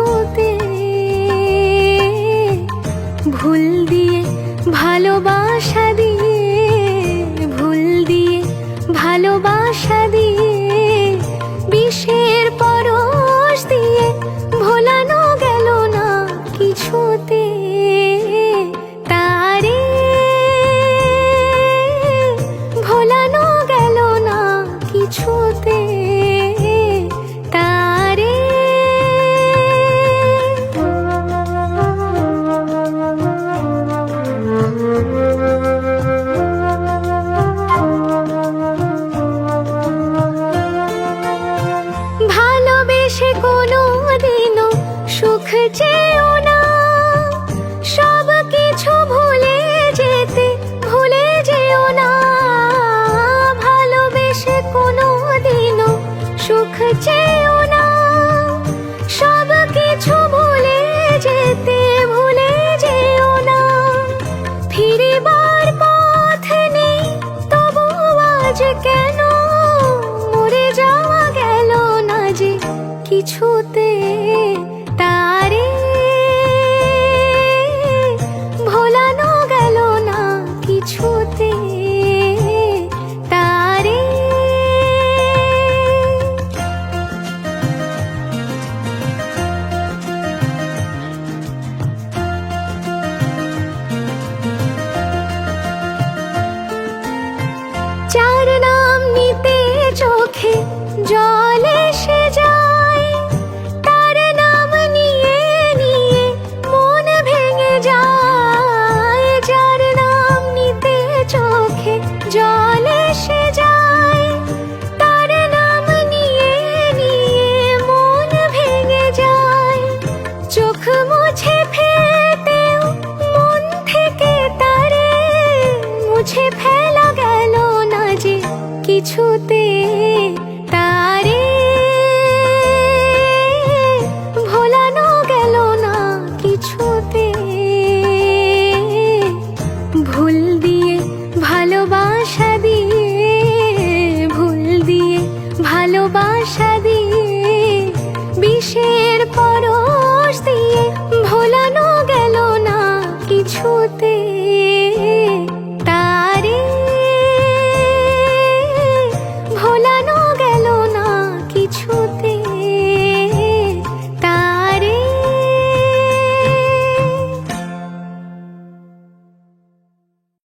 কিছুতে। ভুল দিয়ে ভালোবাসা দিয়ে, ভুল দিয়ে ভালোবাসা দিয়ে, বিষের পরশ দিয়ে ভোলানো গেল না কিছুতে। তারে ভোলানো গেল না কিছুতে। তারে ভালোবেসে কোনোদিনও সুখ চেয়েও না, সব কিছু ভুলে যেতে ভুলে যেও না। ভালোবেসে কোনোদিনও সুখ চেয়েও না, সব কিছু ভুলে যেতে ভুলে যেও না। ফিরিবার পথ নেই তবু আজ কেন মরে যাওয়া গেল না যে কিছুতে। তারে ভোলানো গেল না কিছুতে। তারে যার নাম নিতে চোখে জল এসে যায়, তার নাম নিয়ে নিয়ে মন ভেঙে যায়। যার নাম নিতে চোখে জল এসে যায়, তার নাম নিয়ে নিয়ে মন ভেঙে যায়। চোখ মুছে ফেলতেও মন থেকে তারে মুছে ফেলা গেল না যে কিছুতে।